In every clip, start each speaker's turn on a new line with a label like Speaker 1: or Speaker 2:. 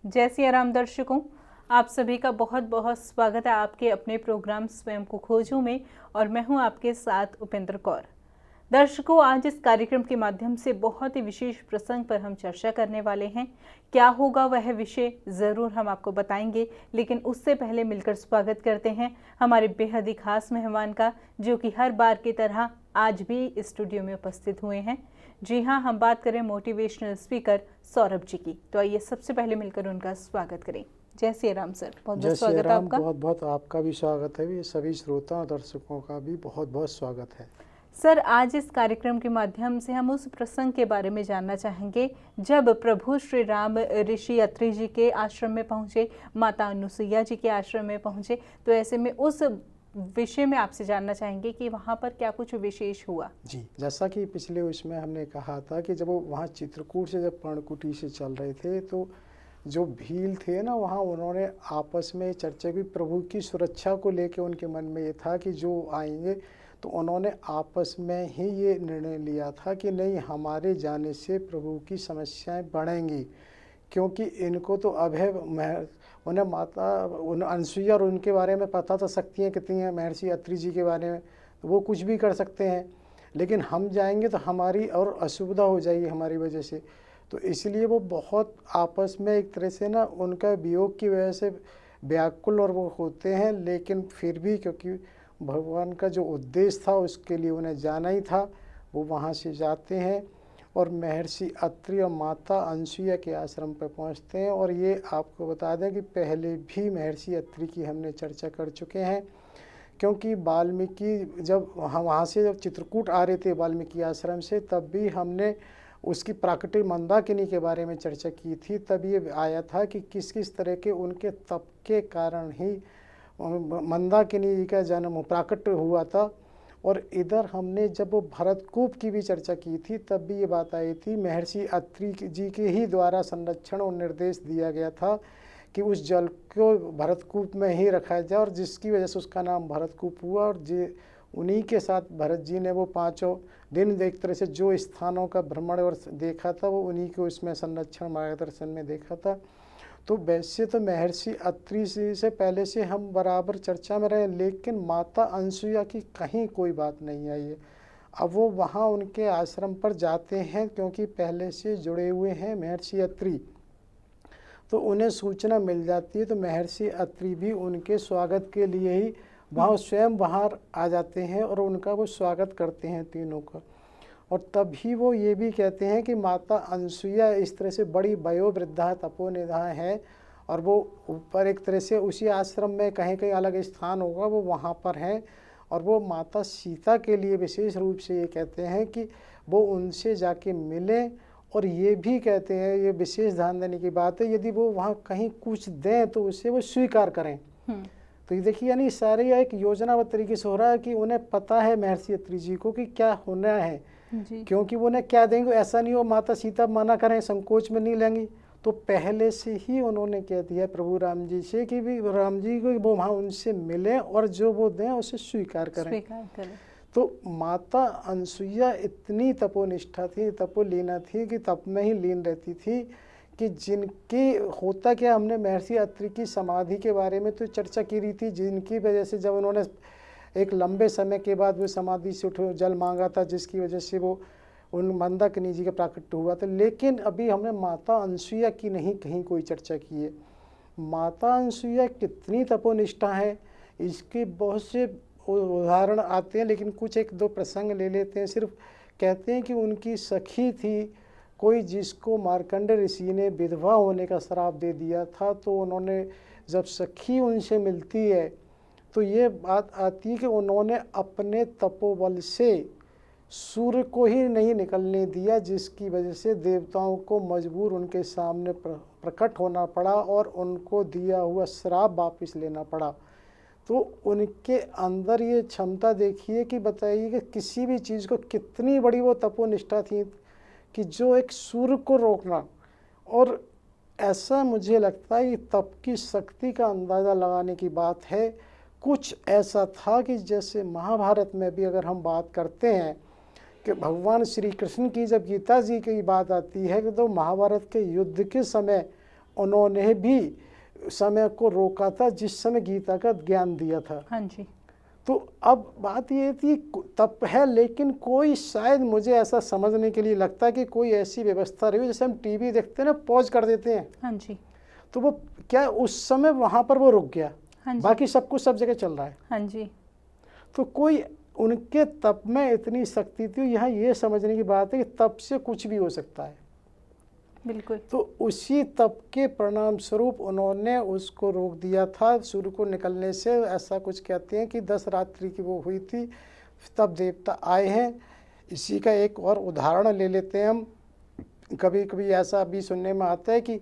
Speaker 1: जय सिया राम दर्शकों, आप सभी का बहुत बहुत स्वागत है आपके अपने प्रोग्राम स्वयं को खोजूं में। और मैं हूं आपके साथ उपेंद्र कौर। दर्शकों, आज इस कार्यक्रम के माध्यम से बहुत ही विशेष प्रसंग पर हम चर्चा करने वाले हैं। क्या होगा वह विषय ज़रूर हम आपको बताएंगे, लेकिन उससे पहले मिलकर स्वागत करते हैं हमारे बेहद ही खास मेहमान का, जो कि हर बार की तरह आज भी स्टूडियो में उपस्थित हुए हैं। जी हाँ, हम बात करें मोटिवेशनल स्पीकर सौरभ जी की। तो आइए सबसे पहले मिलकर उनका स्वागत करें। जय श्री राम सर, बहुत बहुत स्वागत है आपका।
Speaker 2: बहुत बहुत आपका भी स्वागत है। सभी श्रोता और दर्शकों का भी बहुत बहुत स्वागत है।
Speaker 1: सर, आज इस कार्यक्रम के माध्यम से हम उस प्रसंग के बारे में जानना चाहेंगे जब प्रभु श्री राम ऋषि अत्रि जी के आश्रम में पहुँचे, माता अनुसुईया जी के आश्रम में पहुँचे। तो ऐसे में उस विषय में आपसे जानना चाहेंगे कि वहाँ पर क्या कुछ विशेष हुआ।
Speaker 2: जी, जैसा कि पिछले उसमें हमने कहा था कि जब वो वहाँ चित्रकूट से जब पर्णकुटी से चल रहे थे, तो जो भील थे ना, वहाँ उन्होंने आपस में चर्चा की। प्रभु की सुरक्षा को लेकर उनके मन में ये था कि जो आएंगे, तो उन्होंने आपस में ही ये निर्णय लिया था कि नहीं, हमारे जाने से प्रभु की समस्याएं बढ़ेंगी, क्योंकि इनको तो अभय उन्हें माता अनुसुईया और उनके बारे में पता तो शक्तियाँ कितनी हैं, महर्षि अत्रि जी के बारे में, तो वो कुछ भी कर सकते हैं। लेकिन हम जाएंगे तो हमारी और असुविधा हो जाएगी हमारी वजह से। तो इसलिए वो बहुत आपस में एक तरह से ना, उनका वियोग की वजह से व्याकुल और वो होते हैं। लेकिन फिर भी क्योंकि भगवान का जो उद्देश्य था उसके लिए उन्हें जाना ही था, वो वहाँ से जाते हैं और महर्षि अत्रि और माता अनुसुईया के आश्रम पर पहुँचते हैं। और ये आपको बता दें कि पहले भी महर्षि अत्रि की हमने चर्चा कर चुके हैं, क्योंकि वाल्मीकि जब हम वहाँ से जब चित्रकूट आ रहे थे वाल्मीकि आश्रम से, तब भी हमने उसकी प्राकृतिक मंदाकिनी के बारे में चर्चा की थी। तब ये आया था कि किस किस तरह के उनके तप के कारण ही मंदाकिनी का जन्म प्राकट्य हुआ था। और इधर हमने जब वो भरतकूप की भी चर्चा की थी, तब भी ये बात आई थी, महर्षि अत्रि जी के ही द्वारा संरक्षण और निर्देश दिया गया था कि उस जल को भरतकूप में ही रखा जाए, और जिसकी वजह से उसका नाम भरतकूप हुआ। और उन्हीं के साथ भरत जी ने वो 5 दिन एक तरह से जो स्थानों का भ्रमण और देखा था, वो उन्हीं को इसमें संरक्षण मार्गदर्शन में देखा था। तो वैसे तो महर्षि अत्रि से पहले से हम बराबर चर्चा में रहे, लेकिन माता अनुसुईया की कहीं कोई बात नहीं आई है। अब वो वहाँ उनके आश्रम पर जाते हैं, क्योंकि पहले से जुड़े हुए हैं महर्षि अत्रि, तो उन्हें सूचना मिल जाती है। तो महर्षि अत्रि भी उनके स्वागत के लिए ही वहाँ स्वयं बाहर आ जाते हैं और उनका वो स्वागत करते हैं तीनों का। और तभी वो ये भी कहते हैं कि माता अनुसुईया इस तरह से बड़ी वयोवृद्धा तपोनिधा है, और वो ऊपर एक तरह से उसी आश्रम में कहीं कहीं अलग स्थान होगा, वो वहाँ पर हैं। और वो माता सीता के लिए विशेष रूप से ये कहते हैं कि वो उनसे जाके मिलें। और ये भी कहते हैं, ये विशेष ध्यान देने की बात है, यदि वो वहाँ कहीं कुछ दें तो उसे वो स्वीकार करें। तो ये देखिए, यानी सारी एक योजनाबद्ध तरीके से हो रहा है कि उन्हें पता है महर्षि अत्रि जी को कि क्या होना है जी। क्योंकि वो उन्हें क्या देंगे, ऐसा नहीं हो माता सीता मना करें, संकोच में नहीं लेंगी। तो पहले से ही उन्होंने कह दिया प्रभु राम जी से कि भी राम जी को वो वहाँ उनसे मिले और जो वो दें उसे स्वीकार करें। तो माता अनुसुईया इतनी तपोनिष्ठा थी, तपोलीना थी कि तप में ही लीन रहती थी, कि जिनकी होता क्या, हमने महर्षि अत्रि की समाधि के बारे में तो चर्चा की रही थी, जिनकी वजह से जब उन्होंने एक लंबे समय के बाद वो समाधि से उठे जल मांगा था, जिसकी वजह से वो उन मंदाकिनी जी का प्राकट्य हुआ था। लेकिन अभी हमने माता अनुसुईया की नहीं कहीं कोई चर्चा की है। माता अनुसुईया कितनी तपोनिष्ठा है, इसके बहुत से उदाहरण आते हैं, लेकिन कुछ 1-2 प्रसंग ले लेते हैं। सिर्फ कहते हैं कि उनकी सखी थी कोई, जिसको मार्कंड ऋषि ने विधवा होने का श्राप दे दिया था। तो उन्होंने जब सखी उनसे मिलती है, तो ये बात आती है कि उन्होंने अपने तपोबल से सूर्य को ही नहीं निकलने दिया, जिसकी वजह से देवताओं को मजबूर उनके सामने प्रकट होना पड़ा और उनको दिया हुआ श्राप वापस लेना पड़ा। तो उनके अंदर ये क्षमता देखिए कि बताइए कि किसी भी चीज़ को कितनी बड़ी वो तपोनिष्ठा थी, कि जो एक सूर्य को रोकना। और ऐसा मुझे लगता है कि तप की शक्ति का अंदाज़ा लगाने की बात है। कुछ ऐसा था कि जैसे महाभारत में भी अगर हम बात करते हैं कि भगवान श्री कृष्ण की जब गीता जी की बात आती है, कि तो महाभारत के युद्ध के समय उन्होंने भी समय को रोका था जिस समय गीता का ज्ञान दिया था।
Speaker 1: हाँ जी।
Speaker 2: तो अब बात ये थी, तप है, लेकिन कोई शायद मुझे ऐसा समझने के लिए लगता है कि कोई ऐसी व्यवस्था रही हो, जैसे हम टीवी देखते हैं ना, पॉज कर देते हैं,
Speaker 1: हाँ जी।
Speaker 2: तो वो क्या उस समय वहाँ पर वो रुक गया,
Speaker 1: हाँ जी।
Speaker 2: बाकी सब कुछ सब जगह चल रहा है।
Speaker 1: हाँ जी।
Speaker 2: तो कोई उनके तप में इतनी शक्ति थी, यहाँ ये समझने की बात है कि तप से कुछ भी हो सकता है।
Speaker 1: बिल्कुल।
Speaker 2: तो उसी तप के परिणाम स्वरूप उन्होंने उसको रोक दिया था सूर्य को निकलने से। ऐसा कुछ कहते हैं कि 10 रात्रि की वो हुई थी, तब देवता आए हैं। इसी का एक और उदाहरण ले लेते हैं हम। कभी कभी ऐसा भी सुनने में आता है कि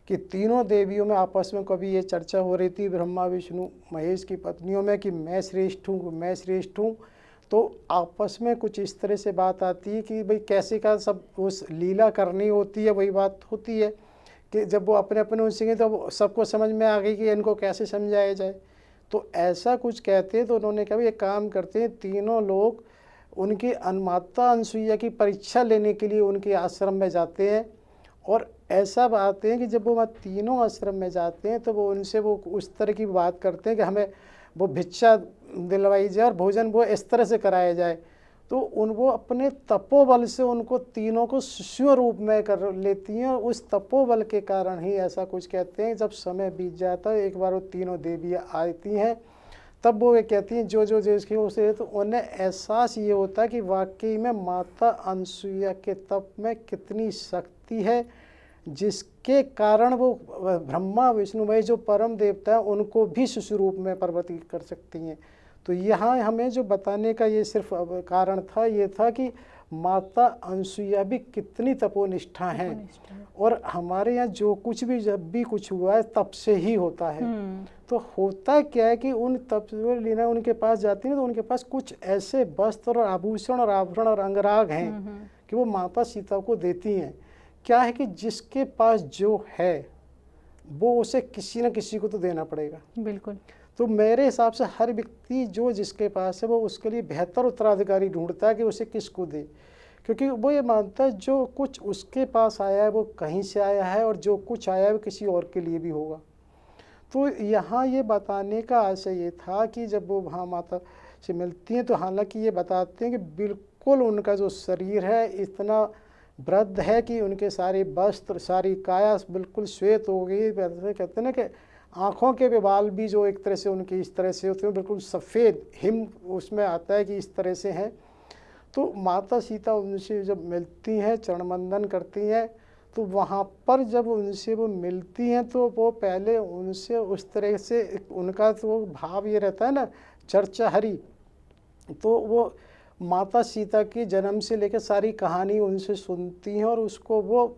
Speaker 2: तीनों देवियों में आपस में कभी ये चर्चा हो रही थी, ब्रह्मा विष्णु महेश की पत्नियों में, कि मैं श्रेष्ठ हूँ, मैं श्रेष्ठ हूँ। तो आपस में कुछ इस तरह से बात आती है कि भाई कैसे का सब उस लीला करनी होती है। वही बात होती है कि जब वो अपने अपने उनसे तो सबको समझ में आ गई कि इनको कैसे समझाया जाए। तो ऐसा कुछ कहते हैं। तो उन्होंने कहा एक काम करते हैं, तीनों लोग उनकी माता अनसुईया की परीक्षा लेने के लिए उनके आश्रम में जाते हैं। और ऐसा बात है कि जब वो वहाँ तीनों आश्रम में जाते हैं तो वो उनसे वो उस तरह की बात करते हैं कि हमें वो भिक्षा दिलवाई जाए और भोजन वो इस तरह से कराया जाए। तो वो अपने तपोबल से उनको तीनों को शिष्यों रूप में कर लेती हैं। और उस तपोबल के कारण ही ऐसा कुछ कहते हैं, जब समय बीत जाता है, एक बार वो तीनों देवियाँ आती हैं, तब वो कहती हैं जो इसकी उसे, तो उन्हें एहसास ये होता है कि वाकई में माता अनसुईया के तप में कितनी शक्ति है, जिसके कारण वो ब्रह्मा विष्णु महेश जो परम देवता है उनको भी शिशु रूप में परिवर्तित कर सकती हैं। तो यहाँ हमें जो बताने का ये सिर्फ कारण था, ये था कि माता अनसुईया भी कितनी तपोनिष्ठा हैं। और हमारे यहाँ जो कुछ भी जब भी कुछ हुआ है तप से ही होता है। तो होता क्या है कि उन तप लीना उनके पास जाती है तो उनके पास कुछ ऐसे वस्त्र और आभूषण और आभरण और अंगराग हैं कि वो माता सीता को देती हैं। क्या है कि जिसके पास जो है वो उसे किसी न किसी को तो देना पड़ेगा।
Speaker 1: बिल्कुल।
Speaker 2: तो मेरे हिसाब से हर व्यक्ति जो जिसके पास है वो उसके लिए बेहतर उत्तराधिकारी ढूंढता है कि उसे किसको दे, क्योंकि वो ये मानता है जो कुछ उसके पास आया है वो कहीं से आया है और जो कुछ आया है वो किसी और के लिए भी होगा। तो यहाँ ये बताने का आशय ये था कि जब वो वहाँ माता से मिलती हैं तो हालांकि ये बताते हैं कि बिल्कुल उनका जो शरीर है इतना वृद्ध है कि उनके सारे वस्त्र सारी काया बिल्कुल श्वेत हो गई। कहते हैं ना कि आँखों के भी बाल भी जो एक तरह से उनकी इस तरह से होते हैं, बिल्कुल सफ़ेद हिम उसमें आता है कि इस तरह से हैं। तो माता सीता उनसे जब मिलती हैं, चरणवंदन करती हैं, तो वहाँ पर जब उनसे वो मिलती हैं तो वो पहले उनसे उस तरह से उनका तो भाव ये रहता है ना, चर्चा हरी। तो वो माता सीता की जन्म से लेकर सारी कहानी उनसे सुनती हैं और उसको वो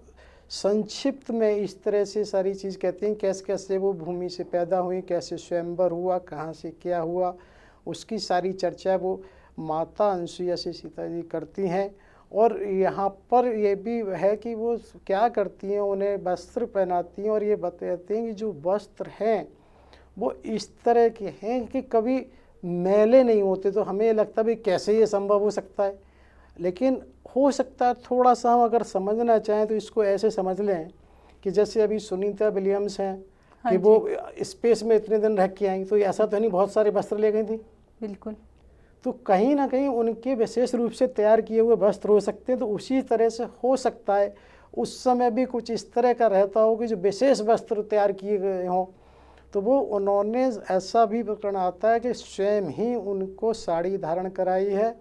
Speaker 2: संक्षिप्त में इस तरह से सारी चीज़ कहती हैं, कैसे कैसे वो भूमि से पैदा हुई, कैसे स्वयंवर हुआ, कहाँ से क्या हुआ, उसकी सारी चर्चा वो माता अनसुईया से सीता जी करती हैं। और यहाँ पर ये भी है कि वो क्या करती हैं, उन्हें वस्त्र पहनाती हैं और ये बताती हैं कि जो वस्त्र हैं वो इस तरह के हैं कि कभी मैले नहीं होते। तो हमें लगता भी कैसे ये संभव हो सकता है, लेकिन हो सकता है थोड़ा सा हम अगर समझना चाहें तो इसको ऐसे समझ लें कि जैसे अभी सुनीता विलियम्स हैं कि वो स्पेस में इतने दिन रह के आई, तो ऐसा तो नहीं बहुत सारे वस्त्र ले गई थी।
Speaker 1: बिल्कुल।
Speaker 2: तो कहीं ना कहीं उनके विशेष रूप से तैयार किए हुए वस्त्र हो सकते हैं। तो उसी तरह से हो सकता है उस समय भी कुछ इस तरह का रहता हो कि जो विशेष वस्त्र तैयार किए गए हों। तो वो उन्होंने ऐसा भी प्रकरण आता है कि स्वयं ही उनको साड़ी धारण कराई है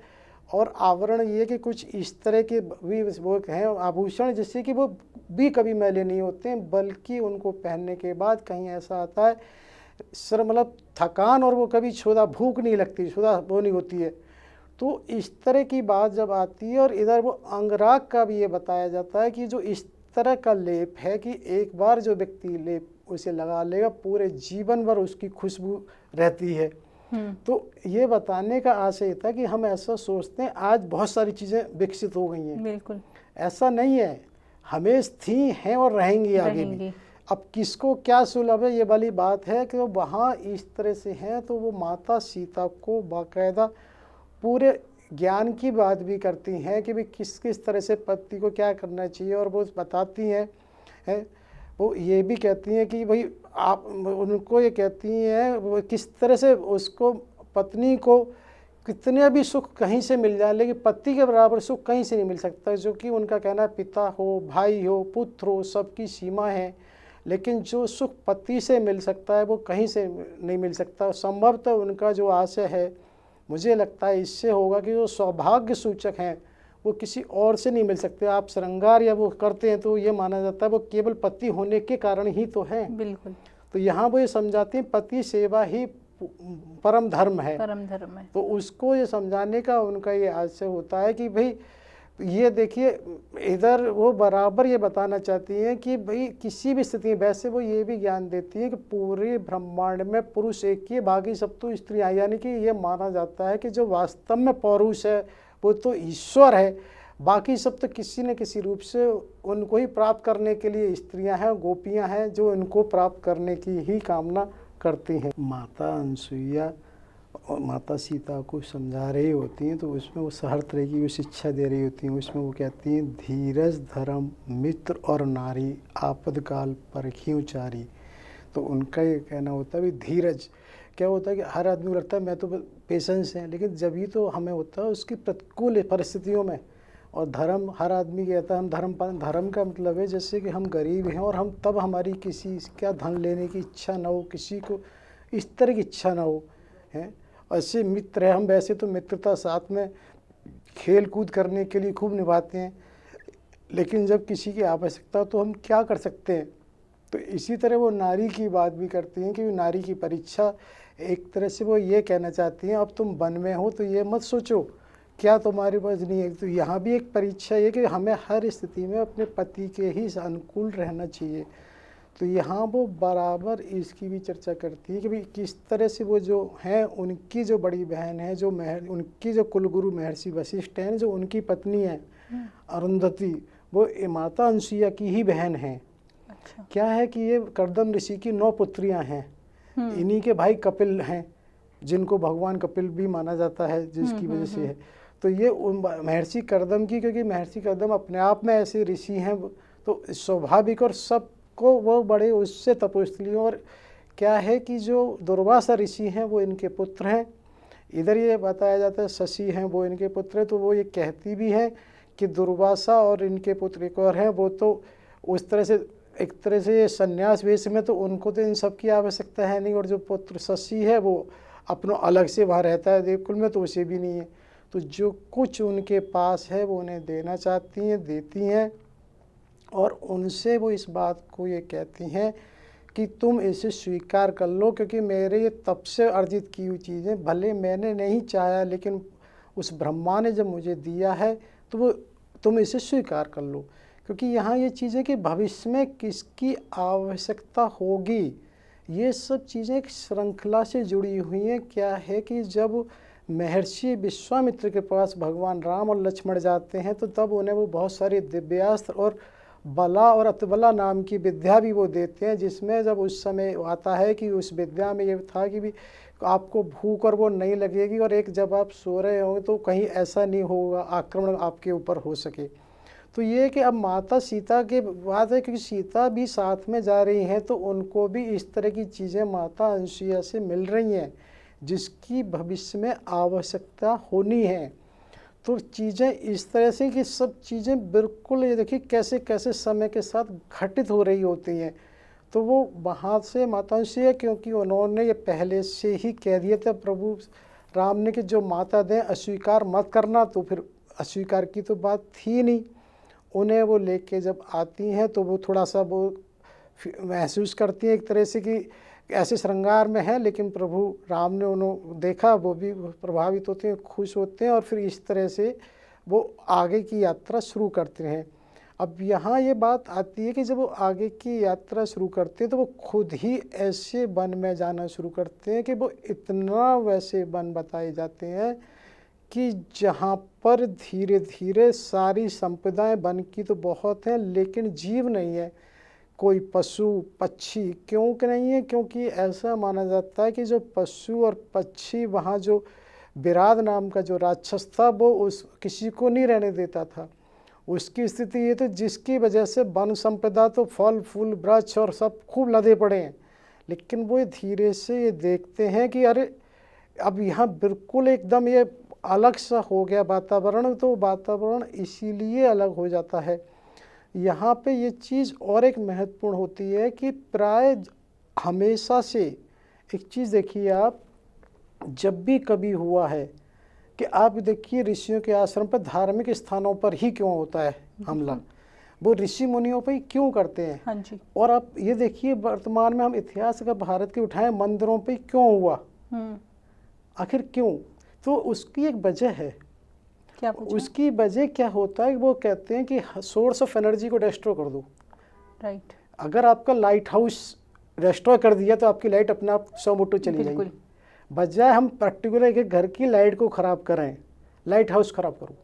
Speaker 2: और आवरण ये कि कुछ इस तरह के भी वो हैं आभूषण जिससे कि वो भी कभी मैले नहीं होते हैं, बल्कि उनको पहनने के बाद कहीं ऐसा आता है सर मतलब थकान और वो कभी क्षुधा भूख नहीं लगती, क्षुधा वो नहीं होती है। तो इस तरह की बात जब आती है और इधर वो अंगराग का भी ये बताया जाता है कि जो इस तरह का लेप है कि एक बार जो व्यक्ति लेप उसे लगा लेगा पूरे जीवन भर उसकी खुशबू रहती है। तो ये बताने का आशय था कि हम ऐसा सोचते हैं आज बहुत सारी चीज़ें विकसित हो गई हैं।
Speaker 1: बिल्कुल
Speaker 2: ऐसा नहीं है, हमेशा थी हैं और रहेंगी आगे भी। अब किसको क्या सुलभ है ये वाली बात है कि वहाँ इस तरह से हैं। तो वो माता सीता को बाकायदा पूरे ज्ञान की बात भी करती हैं कि भाई किस किस तरह से पति को क्या करना चाहिए और वो बताती हैं है। वो ये भी कहती हैं कि भाई आप, उनको ये कहती हैं वो किस तरह से उसको, पत्नी को कितने भी सुख कहीं से मिल जाए लेकिन पति के बराबर सुख कहीं से नहीं मिल सकता, जो कि उनका कहना है पिता हो, भाई हो, पुत्र हो, सबकी सीमा है, लेकिन जो सुख पति से मिल सकता है वो कहीं से नहीं मिल सकता। संभवतः उनका जो आशय है, मुझे लगता है इससे होगा कि जो सौभाग्य सूचक हैं वो किसी और से नहीं मिल सकते। आप श्रृंगार या वो करते हैं तो ये माना जाता है वो केवल पति होने के कारण ही तो है।
Speaker 1: बिल्कुल।
Speaker 2: तो यहाँ वो ये समझाते हैं पति सेवा ही परम धर्म है।
Speaker 1: परम धर्म है।
Speaker 2: तो उसको ये समझाने का उनका ये आशय होता है कि भाई ये देखिए, इधर वो बराबर ये बताना चाहती हैं कि भाई किसी भी स्थिति में, वैसे वो ये भी ज्ञान देती है कि पूरे ब्रह्मांड में पुरुष एक ही है, बाकी सब तो स्त्रियाँ, यानी कि ये माना जाता है कि जो वास्तव में पौरुष है वो तो ईश्वर है, बाकी सब तो किसी न किसी रूप से उनको ही प्राप्त करने के लिए स्त्रियां हैं, गोपियां हैं, जो उनको प्राप्त करने की ही कामना करती हैं। माता अनसुईया और माता सीता को समझा रही होती हैं तो उसमें वो हर तरह की वो शिक्षा दे रही होती हैं। उसमें वो कहती हैं धीरज धर्म मित्र और नारी आपदकाल परखियों चारी। तो उनका ये कहना होता है भी धीरज क्या होता है कि हर आदमी को लगता है मैं तो पेशेंस है, लेकिन जब ही तो हमें होता है उसकी प्रतिकूल परिस्थितियों में। और धर्म, हर आदमी कहता है हम धर्म का मतलब है जैसे कि हम गरीब हैं और हम तब हमारी किसी क्या धन लेने की इच्छा ना हो, किसी को इस तरह की इच्छा ना हो, हैं। ऐसे मित्र हैं हम, वैसे तो मित्रता साथ में खेल कूद करने के लिए खूब निभाते हैं, लेकिन जब किसी की आवश्यकता तो हम क्या कर सकते हैं। तो इसी तरह वो नारी की बात भी करती हैं कि नारी की परीक्षा एक तरह से वो ये कहना चाहती हैं अब तुम वन में हो तो ये मत सोचो क्या तुम्हारे पास नहीं है। तो यहाँ भी एक परीक्षा है कि हमें हर स्थिति में अपने पति के ही अनुकूल रहना चाहिए। तो यहाँ वो बराबर इसकी भी चर्चा करती है कि भाई किस तरह से वो जो हैं उनकी जो बड़ी बहन है, जो उनकी जो कुलगुरु महर्षि वशिष्ठ हैं, जो उनकी पत्नी है अरुंधति, वो माता अनसुईया की ही बहन है।
Speaker 1: अच्छा।
Speaker 2: क्या है कि ये कर्दम ऋषि की 9 पुत्रियां हैं। इन्हीं के भाई कपिल हैं, जिनको भगवान कपिल भी माना जाता है, जिसकी वजह से है। तो ये महर्षि कर्दम की, क्योंकि महर्षि कर्दम अपने आप में ऐसे ऋषि हैं तो स्वाभाविक, और सबको वो बड़े उससे तपस्वी। और क्या है कि जो दुर्वासा ऋषि हैं वो इनके पुत्र हैं। इधर ये बताया जाता है शशि हैं वो इनके पुत्र हैं। तो वो ये कहती भी हैं कि दुर्वासा और इनके पुत्र एक और हैं, वो तो उस तरह से एक तरह से संन्यास वेश में, तो उनको तो इन सब की आवश्यकता है नहीं। और जो पुत्र शशि है वो अपना अलग से वहाँ रहता है देवकुल में, तो उसे भी नहीं है। तो जो कुछ उनके पास है वो उन्हें देना चाहती हैं, देती हैं। और उनसे वो इस बात को ये कहती हैं कि तुम इसे स्वीकार कर लो, क्योंकि मेरे ये तप से अर्जित की हुई चीज़ें, भले मैंने नहीं चाहा लेकिन उस ब्रह्मा ने जब मुझे दिया है तो वो तुम इसे स्वीकार कर लो। क्योंकि यहाँ ये चीज़ें कि भविष्य में किसकी आवश्यकता होगी, ये सब चीज़ें एक श्रृंखला से जुड़ी हुई हैं। क्या है कि जब महर्षि विश्वामित्र के पास भगवान राम और लक्ष्मण जाते हैं तो तब उन्हें वो बहुत सारे दिव्यास्त्र और बला और अतबला नाम की विद्या भी वो देते हैं, जिसमें जब उस समय आता है कि उस विद्या में ये था कि भी आपको भूख और वो नहीं लगेगी, और एक जब आप सो रहे होंगे तो कहीं ऐसा नहीं होगा आक्रमण आपके ऊपर हो सके। तो ये कि अब माता सीता के बात है, क्योंकि सीता भी साथ में जा रही हैं तो उनको भी इस तरह की चीज़ें माता अनसुईया से मिल रही हैं जिसकी भविष्य में आवश्यकता होनी है। तो चीज़ें इस तरह से कि सब चीज़ें बिल्कुल ये देखिए कैसे कैसे समय के साथ घटित हो रही होती हैं। तो वो वहाँ से माता अनसुईया, क्योंकि उन्होंने ये पहले से ही कह दिया था प्रभु राम ने कि जो माता दें अस्वीकार मत करना, तो फिर अस्वीकार की तो बात थी नहीं। उन्हें वो लेके जब आती हैं तो वो थोड़ा सा वो महसूस करती हैं एक तरह से कि ऐसे श्रृंगार में है, लेकिन प्रभु राम ने उन्हें देखा, वो भी प्रभावित होते हैं, खुश होते हैं, और फिर इस तरह से वो आगे की यात्रा शुरू करते हैं। अब यहाँ ये बात आती है कि जब वो आगे की यात्रा शुरू करते हैं तो वो खुद ही ऐसे वन में जाना शुरू करते हैं कि वो इतना वैसे वन बताए जाते हैं कि जहाँ पर धीरे धीरे सारी संपदाएं वन की तो बहुत हैं लेकिन जीव नहीं है, कोई पशु पक्षी। क्यों कि नहीं है? क्योंकि ऐसा माना जाता है कि जो पशु और पक्षी, वहाँ जो विराट नाम का जो राक्षस था वो उस किसी को नहीं रहने देता था। उसकी स्थिति ये तो जिसकी वजह से वन संपदा तो फल फूल वृक्ष और सब खूब लदे पड़े हैं, लेकिन वो धीरे से ये देखते हैं कि अरे अब यहाँ बिल्कुल एकदम ये अलग सा हो गया वातावरण, तो वातावरण इसीलिए अलग हो जाता है। यहाँ पे ये चीज़ और एक महत्वपूर्ण होती है कि प्राय हमेशा से एक चीज़ देखिए आप, जब भी कभी हुआ है कि आप देखिए ऋषियों के आश्रम पर धार्मिक स्थानों पर ही क्यों होता है हमला, वो ऋषि मुनियों पर ही क्यों करते हैं।
Speaker 1: हाँ जी।
Speaker 2: और आप ये देखिए वर्तमान में हम इतिहास अगर भारत के उठाएं, मंदिरों पे क्यों हुआ, आखिर क्यों, तो उसकी एक वजह है।
Speaker 1: क्या पूछा?
Speaker 2: उसकी वजह क्या होता है, वो कहते हैं कि सोर्स ऑफ एनर्जी को डिस्ट्रॉय कर दो।
Speaker 1: राइट।
Speaker 2: अगर आपका लाइट हाउस डिस्ट्रॉय कर दिया तो आपकी लाइट अपने आप 100 मीटर चली जाएगी। बजाय हम पर्टिकुलर एक घर की लाइट को खराब करें, लाइट हाउस खराब करो।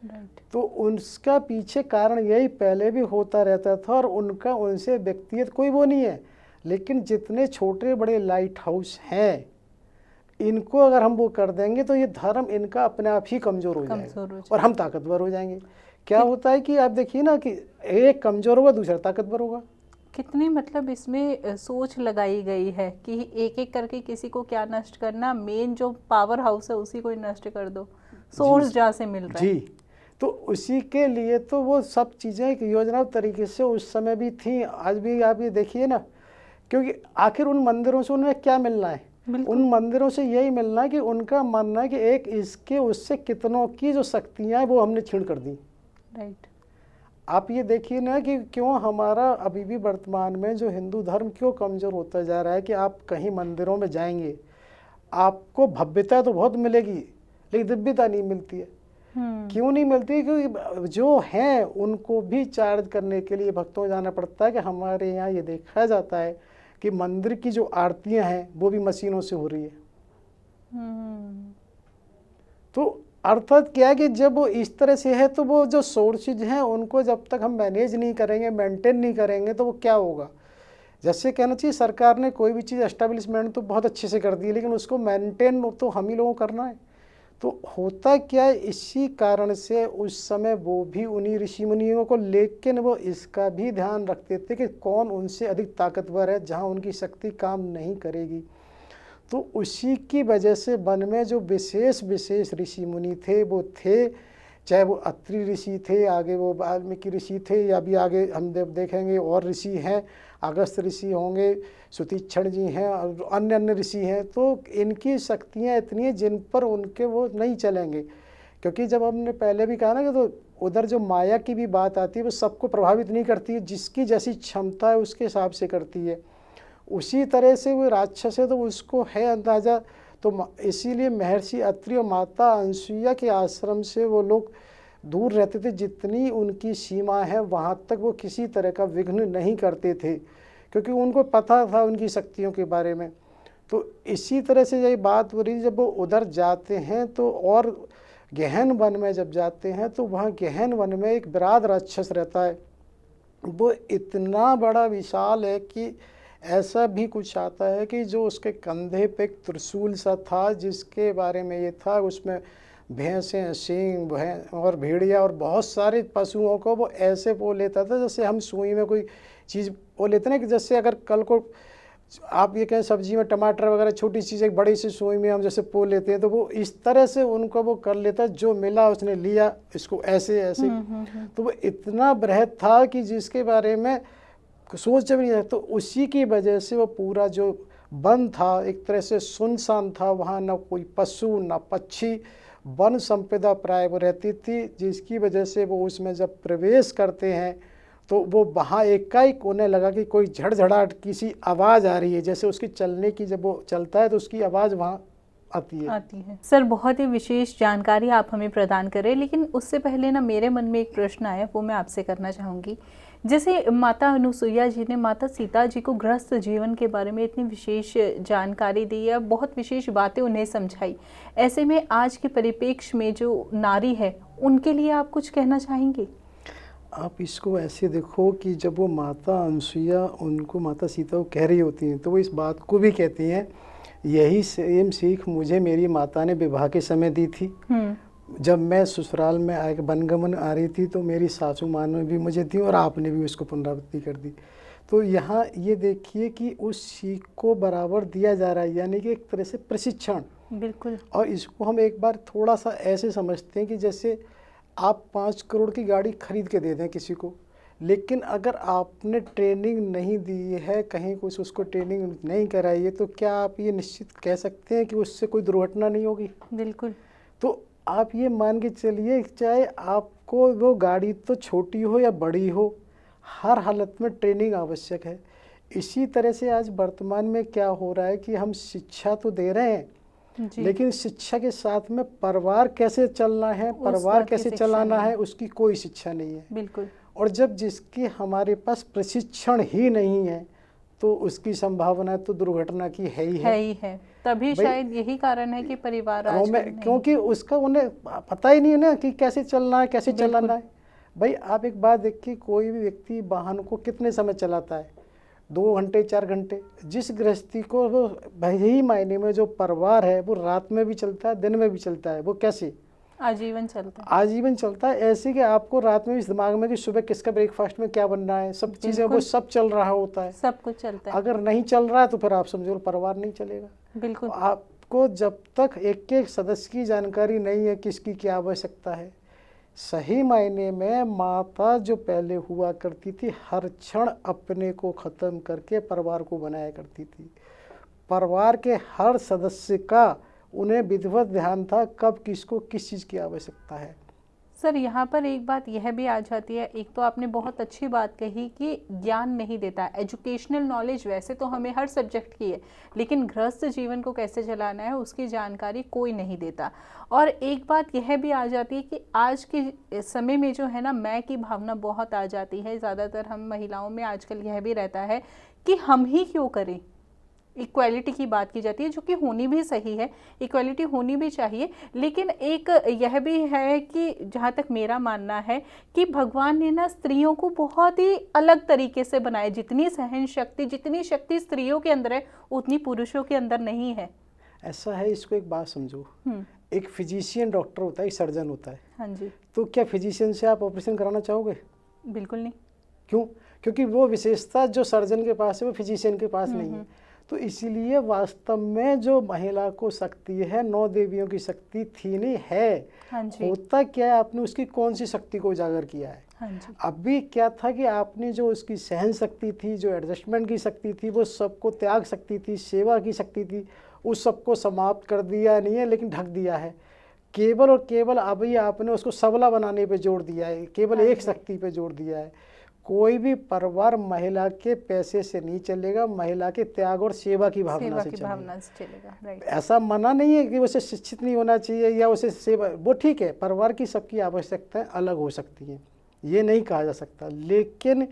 Speaker 1: राइट।
Speaker 2: तो उसका पीछे कारण यही पहले भी होता रहता था, और उनका उनसे व्यक्तिगत कोई वो नहीं है, लेकिन जितने छोटे बड़े लाइट हाउस हैं इनको अगर हम वो कर देंगे तो ये धर्म इनका अपने आप ही कमज़ोर हो जाएगा और हम ताकतवर हो जाएंगे। क्या होता है कि आप देखिए ना कि एक कमज़ोर होगा दूसरा ताकतवर होगा।
Speaker 1: कितनी मतलब इसमें सोच लगाई गई है कि एक एक करके किसी को क्या नष्ट करना, मेन जो पावर हाउस है उसी को ही नष्ट कर दो, सोर्स जहाँ से मिल रहा है।
Speaker 2: जी, तो उसी के लिए तो वो सब चीज़ें एक योजना तरीके से उस समय भी थी, आज भी आप ये देखिए ना, क्योंकि आखिर उन मंदिरों से उन्हें क्या मिलना है, उन मंदिरों से यही मिलना है कि उनका मानना है कि एक इसके उससे कितनों की जो शक्तियाँ हैं वो हमने छीन कर दी।
Speaker 1: राइट।
Speaker 2: आप ये देखिए ना कि क्यों हमारा अभी भी वर्तमान में जो हिंदू धर्म क्यों कमज़ोर होता जा रहा है, कि आप कहीं मंदिरों में जाएंगे आपको भव्यता तो बहुत मिलेगी लेकिन दिव्यता नहीं मिलती है। क्यों नहीं मिलती? क्योंकि जो हैं उनको भी चार्ज करने के लिए भक्तों जाना पड़ता है। कि हमारे यहाँ ये देखा जाता है कि मंदिर की जो आरतियाँ हैं वो भी मशीनों से हो रही है। तो अर्थात क्या है कि जब वो इस तरह से है तो वो जो सोर्सेज हैं उनको जब तक हम मैनेज नहीं करेंगे, मेंटेन नहीं करेंगे, तो वो क्या होगा। जैसे कहना चाहिए सरकार ने कोई भी चीज़ एस्टेब्लिशमेंट तो बहुत अच्छे से कर दी है, लेकिन उसको मेंटेन तो हम ही लोगों को करना है। तो होता क्या है, इसी कारण से उस समय वो भी उन्हीं ऋषि मुनियों को, लेकिन वो इसका भी ध्यान रखते थे कि कौन उनसे अधिक ताकतवर है, जहाँ उनकी शक्ति काम नहीं करेगी। तो उसी की वजह से वन में जो विशेष विशेष ऋषि मुनि थे वो थे, चाहे वो अत्रि ऋषि थे, आगे वो वाल्मीकि ऋषि थे, या भी आगे हम देखेंगे और ऋषि हैं, अगस्त ऋषि होंगे, सुतीक्षण जी हैं और अन्य अन्य ऋषि हैं। तो इनकी शक्तियाँ इतनी हैं जिन पर उनके वो नहीं चलेंगे। क्योंकि जब हमने पहले भी कहा ना कि तो उधर जो माया की भी बात आती है वो सबको प्रभावित नहीं करती है, जिसकी जैसी क्षमता है उसके हिसाब से करती है। उसी तरह से वो राक्षस है तो उसको है अंदाज़ा। तो इसीलिए महर्षि अत्रि और माता अनसुईया के आश्रम से वो लोग दूर रहते थे। जितनी उनकी सीमा है वहाँ तक वो किसी तरह का विघ्न नहीं करते थे, क्योंकि उनको पता था उनकी शक्तियों के बारे में। तो इसी तरह से यही बात हो रही, जब वो उधर जाते हैं तो और गहन वन में जब जाते हैं तो वहाँ गहन वन में एक विराट राक्षस रहता है। वो इतना बड़ा विशाल है कि ऐसा भी कुछ आता है कि जो उसके कंधे पे एक त्रिशूल सा था, जिसके बारे में ये था उसमें भैंसें, सींग और भेड़िया और बहुत सारे पशुओं को वो ऐसे पो लेता था जैसे हम सुई में कोई चीज़ पो लेते ना, कि जैसे अगर कल को आप ये कहें सब्जी में टमाटर वगैरह छोटी चीज़ एक बड़ी सी सुई में हम जैसे पो लेते हैं, तो वो इस तरह से उनको वो कर लेता, जो मिला उसने लिया, इसको ऐसे ऐसे। तो वो इतना बृहद था कि जिसके बारे में सोच भी नहीं है। तो उसी की वजह से वो पूरा जो वन था एक तरह से सुनसान था, वहाँ ना कोई पशु ना पक्षी, वन संपदा प्राय वो रहती थी, जिसकी वजह से वो उसमें जब प्रवेश करते हैं तो वो वहाँ एकाएक उन्हें लगा कि कोई झड़झड़ाहट किसी आवाज़ आ रही है, जैसे उसकी चलने की, जब वो चलता है तो उसकी आवाज़ वहाँ आती है।
Speaker 1: सर बहुत ही विशेष जानकारी आप हमें प्रदान करें, लेकिन उससे पहले ना मेरे मन में एक प्रश्न आया, वो मैं आपसे करना चाहूँगी। जैसे माता अनुसुईया जी ने माता सीता जी को गृहस्थ जीवन के बारे में इतनी विशेष जानकारी दी है, बहुत विशेष बातें उन्हें समझाई, ऐसे में आज के परिप्रेक्ष्य में जो नारी है उनके लिए आप कुछ कहना चाहेंगे?
Speaker 2: आप इसको ऐसे देखो कि जब वो माता अनुसुईया उनको माता सीता को कह रही होती हैं तो वो इस बात को भी कहती हैं, यही सेम सीख मुझे मेरी माता ने विवाह के समय दी थी। जब मैं ससुराल में आके वनगमन आ रही थी तो मेरी सासू माँ ने भी मुझे दी और आपने भी उसको पुनरावृत्ति कर दी। तो यहाँ ये देखिए कि उस सीख को बराबर दिया जा रहा है, यानी कि एक तरह से प्रशिक्षण।
Speaker 1: बिल्कुल।
Speaker 2: और इसको हम एक बार थोड़ा सा ऐसे समझते हैं कि जैसे आप 5 करोड़ की गाड़ी खरीद के दे दें किसी को, लेकिन अगर आपने ट्रेनिंग नहीं दी है, कहीं कुछ उसको ट्रेनिंग नहीं कराई है, तो क्या आप ये निश्चित कह सकते हैं कि उससे कोई दुर्घटना नहीं होगी?
Speaker 1: बिल्कुल।
Speaker 2: तो आप ये मान के चलिए, चाहे आपको वो गाड़ी तो छोटी हो या बड़ी हो, हर हालत में ट्रेनिंग आवश्यक है। इसी तरह से आज वर्तमान में क्या हो रहा है कि हम शिक्षा तो दे रहे हैं,
Speaker 1: जी।
Speaker 2: लेकिन शिक्षा के साथ में परिवार कैसे चलना है, परिवार
Speaker 1: बात की
Speaker 2: कैसे
Speaker 1: शिक्षा
Speaker 2: चलाना
Speaker 1: नहीं
Speaker 2: है,
Speaker 1: है।
Speaker 2: उसकी कोई शिक्षा नहीं है।
Speaker 1: बिल्कुल।
Speaker 2: और जब जिसकी हमारे पास प्रशिक्षण ही नहीं है, तो उसकी संभावना तो दुर्घटना की है ही
Speaker 1: है ही है। तभी
Speaker 2: भाई,
Speaker 1: शायद यही कारण है कि परिवार
Speaker 2: गाँव
Speaker 1: आजकल
Speaker 2: में
Speaker 1: नहीं।
Speaker 2: क्योंकि उसका उन्हें पता ही नहीं है ना कि कैसे चलना है, कैसे
Speaker 1: बिल्कुल।
Speaker 2: चलाना है। भाई आप एक बात देखिए, कोई भी व्यक्ति वाहन को कितने समय चलाता है? 2 घंटे 4 घंटे। जिस गृहस्थी को वो यही मायने में जो परिवार है वो रात में भी चलता है, दिन में भी चलता है। वो कैसे?
Speaker 1: आजीवन चलता है।
Speaker 2: आजीवन चलता है। ऐसे कि आपको रात में भी दिमाग में कि सुबह किसका ब्रेकफास्ट में क्या बनना है, सब चीज़ें वो
Speaker 1: बिल्कुल।
Speaker 2: सब चल रहा होता है।
Speaker 1: सब कुछ चलता है।
Speaker 2: अगर नहीं चल रहा है तो फिर आप समझो परिवार नहीं चलेगा।
Speaker 1: बिल्कुल।
Speaker 2: आपको जब तक एक एक सदस्य की जानकारी नहीं है किसकी क्या आवश्यकता है, सही मायने में माता जो पहले हुआ करती थी, हर क्षण अपने को ख़त्म करके परिवार को बनाया करती थी। परिवार के हर सदस्य का उन्हें विधिवत ध्यान था कब किसको किस चीज़ की आवश्यकता है।
Speaker 1: सर यहाँ पर एक बात यह भी आ जाती है, एक तो आपने बहुत अच्छी बात कही कि ज्ञान नहीं देता। एजुकेशनल नॉलेज वैसे तो हमें हर सब्जेक्ट की है, लेकिन गृहस्थ जीवन को कैसे चलाना है उसकी जानकारी कोई नहीं देता। और एक बात यह भी आ जाती है कि आज के समय में जो है ना, मैं की भावना बहुत आ जाती है। ज़्यादातर हम महिलाओं में आजकल यह भी रहता है कि हम ही क्यों करें। इक्वालिटी की बात की जाती है, जो कि होनी भी सही है, इक्वालिटी होनी भी चाहिए, लेकिन एक यह भी है कि जहाँ तक मेरा मानना है कि भगवान ने ना स्त्रियों को बहुत ही अलग तरीके से बनाया। जितनी सहन शक्ति, जितनी शक्ति स्त्रियों के अंदर है, उतनी पुरुषों के अंदर नहीं है।
Speaker 2: ऐसा है, इसको एक बात समझो। एक फिजिशियन डॉक्टर होता है, एक सर्जन होता है।
Speaker 1: हाँ जी।
Speaker 2: तो क्या फिजिशियन से आप ऑपरेशन कराना चाहोगे?
Speaker 1: बिल्कुल नहीं।
Speaker 2: क्यों? क्योंकि वो विशेषता जो सर्जन के पास है वो फिजिशियन के पास नहीं है। तो इसीलिए वास्तव में जो महिला को शक्ति है, 9 देवियों की शक्ति थी नहीं है।
Speaker 1: हाँ जी।
Speaker 2: होता क्या है, आपने उसकी कौन सी शक्ति को उजागर किया है?
Speaker 1: हाँ जी।
Speaker 2: अभी क्या था कि आपने जो उसकी सहन शक्ति थी, जो एडजस्टमेंट की शक्ति थी, वो सबको त्याग शक्ति थी, सेवा की शक्ति थी, उस सबको समाप्त कर दिया नहीं है, लेकिन ढक दिया है। केवल और केवल अभी आपने उसको सबला बनाने पे जोर दिया है, केवल एक शक्ति पे जोर दिया है। कोई भी परिवार महिला के पैसे से नहीं चलेगा, महिला के त्याग और सेवा की भावना से
Speaker 1: चलेगा। राइट।
Speaker 2: ऐसा मना नहीं है कि उसे शिक्षित नहीं होना चाहिए या उसे सेवा, वो ठीक है, परिवार की सबकी आवश्यकताएं अलग हो सकती हैं, ये नहीं कहा जा सकता, लेकिन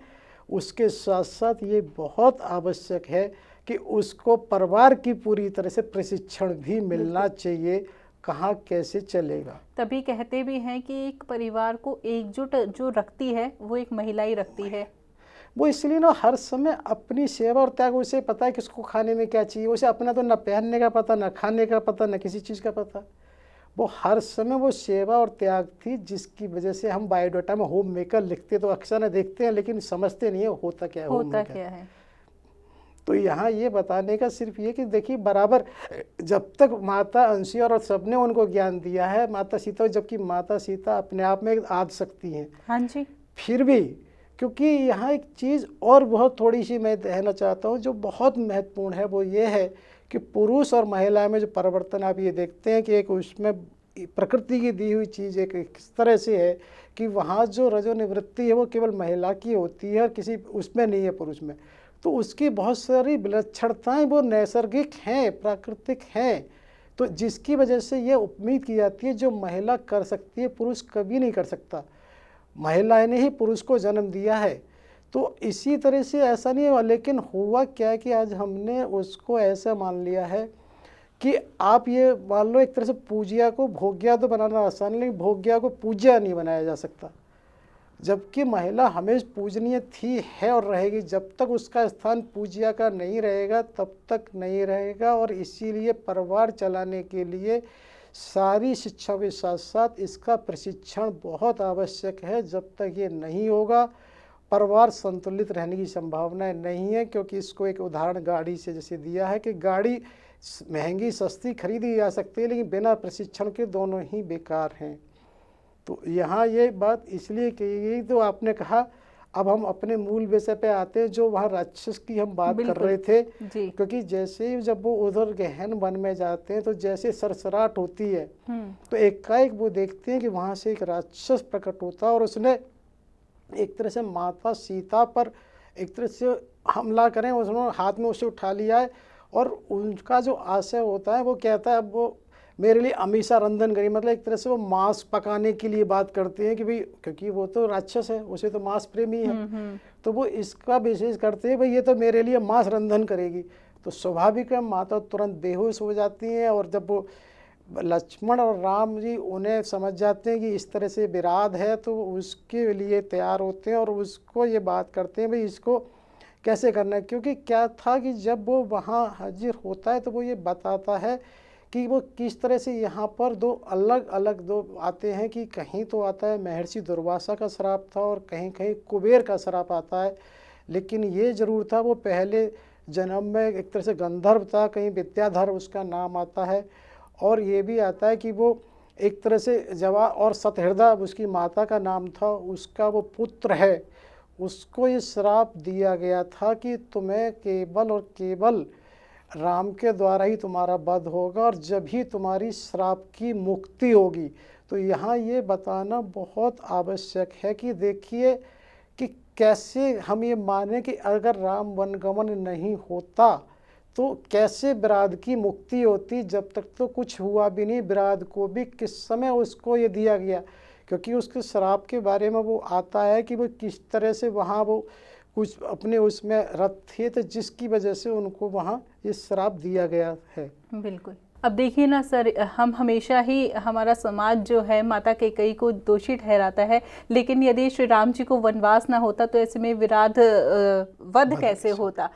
Speaker 2: उसके साथ साथ ये बहुत आवश्यक है कि उसको परिवार की पूरी तरह से प्रशिक्षण भी मिलना चाहिए, कहाँ कैसे चलेगा।
Speaker 1: तभी कहते भी हैं कि एक परिवार को एकजुट जो रखती है वो एक महिला ही रखती है।
Speaker 2: वो इसलिए ना हर समय अपनी सेवा और त्याग, उसे पता है कि उसको खाने में क्या चाहिए, उसे अपना तो न पहनने का पता, न खाने का पता, न किसी चीज़ का पता। वो हर समय वो सेवा और त्याग थी, जिसकी वजह से हम बायोडाटा में होम मेकर लिखते तो अक्सर न देखते हैं, लेकिन समझते नहीं है होता क्या है,
Speaker 1: होता क्या है।
Speaker 2: तो यहाँ ये बताने का सिर्फ ये कि देखिए, बराबर जब तक माता अंशी और सबने उनको ज्ञान दिया है, माता सीता, जबकि माता सीता अपने आप में एक आदि शक्ति हैं।
Speaker 1: हाँ जी।
Speaker 2: फिर भी क्योंकि यहाँ एक चीज़ और बहुत थोड़ी सी मैं कहना चाहता हूँ जो बहुत महत्वपूर्ण है, वो ये है कि पुरुष और महिला में जो परिवर्तन आप ये देखते हैं कि एक उसमें प्रकृति की दी हुई चीज़ एक इस तरह से है कि वहाँ जो रजोनिवृत्ति है वो केवल महिला की होती है और किसी उसमें नहीं है पुरुष में। तो उसकी बहुत सारी विलक्षणताएं वो नैसर्गिक हैं, प्राकृतिक हैं, तो जिसकी वजह से ये उम्मीद की जाती है जो महिला कर सकती है पुरुष कभी नहीं कर सकता। महिला ने ही पुरुष को जन्म दिया है। तो इसी तरह से ऐसा नहीं है, लेकिन हुआ क्या है कि आज हमने उसको ऐसा मान लिया है कि आप ये मान लो एक तरह से पूज्या को भोग्या तो बनाना आसान, लेकिन भोग्या को पूज्या नहीं बनाया जा सकता। जबकि महिला हमेशा पूजनीय थी, है और रहेगी। जब तक उसका स्थान पूज्या का नहीं रहेगा तब तक नहीं रहेगा। और इसीलिए परिवार चलाने के लिए सारी शिक्षा के साथ साथ इसका प्रशिक्षण बहुत आवश्यक है। जब तक ये नहीं होगा परिवार संतुलित रहने की संभावना नहीं है, क्योंकि इसको एक उदाहरण गाड़ी से जैसे दिया है कि गाड़ी महंगी सस्ती खरीदी जा सकती है, लेकिन बिना प्रशिक्षण के दोनों ही बेकार हैं। तो यहाँ ये बात इसलिए कही गई। तो आपने कहा अब हम अपने मूल विषय पे आते हैं, जो वहाँ राक्षस की हम बात कर रहे थे। क्योंकि जैसे ही जब वो उधर गहन वन में जाते हैं तो जैसे सरसराहट होती है तो एकाएक वो देखते हैं कि वहाँ से एक राक्षस प्रकट होता है और उसने एक तरह से माता सीता पर एक तरह से हमला करें, उसने हाथ में उसे उठा लिया है और उनका जो आशय होता है वो कहता है वो मेरे लिए हमेशा रंधन करी, मतलब एक तरह से वो मांस पकाने के लिए बात करते हैं कि भाई क्योंकि वो तो राक्षस है, उसे तो मांस प्रेमी है, तो वो इसका विशेष करते हैं भाई ये तो मेरे लिए मांस रंधन करेगी। तो स्वाभाविक है माता तुरंत बेहोश हो जाती हैं और जब वो लक्ष्मण और राम जी उन्हें समझ जाते हैं कि इस तरह से विराध है तो उसके लिए तैयार होते हैं और उसको ये बात करते हैं भाई इसको कैसे करना है। क्योंकि क्या था कि जब वो वहाँ हाजिर होता है तो वो ये बताता है कि वो किस तरह से यहाँ पर दो अलग अलग दो आते हैं, कि कहीं तो आता है महर्षि दुर्वासा का श्राप था और कहीं कहीं कुबेर का श्राप आता है। लेकिन ये जरूर था वो पहले जन्म में एक तरह से गंधर्व था, कहीं विद्याधर उसका नाम आता है, और ये भी आता है कि वो एक तरह से जवा और सतहृदय उसकी माता का नाम था, उसका वो पुत्र है, उसको ये श्राप दिया गया था कि तुम्हें केवल और केवल राम के द्वारा ही तुम्हारा वध होगा और जब ही तुम्हारी श्राप की मुक्ति होगी। तो यहाँ ये बताना बहुत आवश्यक है कि देखिए कि कैसे हम ये माने कि अगर राम वनगमन नहीं होता तो कैसे विराध की मुक्ति होती। जब तक तो कुछ हुआ भी नहीं, विराध को भी किस समय उसको ये दिया गया, क्योंकि उसके श्राप के बारे में वो आता है कि वो किस तरह से वहाँ वो कुछ अपने उसमें रत थे तो जिसकी वजह से उनको वहाँ ये श्राप दिया गया है।
Speaker 1: बिल्कुल। अब देखिए ना सर, हम हमेशा ही हमारा समाज जो है माता कैकेयी को दोषी ठहराता है, लेकिन यदि श्री राम जी को वनवास ना होता तो ऐसे में विराध वध कैसे होता।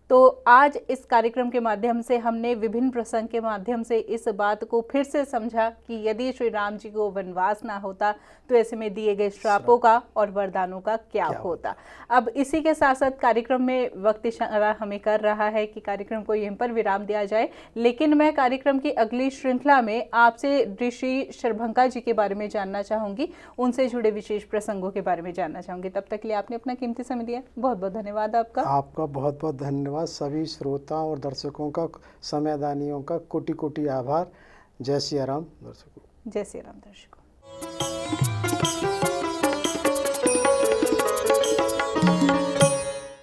Speaker 1: तो आज इस कार्यक्रम के माध्यम से हमने विभिन्न प्रसंग के माध्यम से इस बात को फिर से समझा कि यदि श्री राम जी को वनवास ना होता तो ऐसे में दिए गए श्रापों का और वरदानों का क्या होता। अब इसी के साथ साथ कार्यक्रम में वक्त इशारा हमें कर रहा है कि कार्यक्रम को यहीं पर विराम दिया जाए, लेकिन मैं कार्यक्रम की अगली श्रृंखला में आपसे ऋषि शरभंगा जी के बारे में जानना चाहूँगी, उनसे जुड़े विशेष प्रसंगों के बारे में जानना चाहूँगी। तब तक के लिए आपने अपना कीमती समय दिया, बहुत बहुत धन्यवाद आपका।
Speaker 2: आपका बहुत बहुत धन्यवाद। सभी श्रोताओं और दर्शकों का, समयदानियों का कोटि कोटि आभार। जय श्री राम दर्शकों।
Speaker 1: जय श्री राम दर्शकों।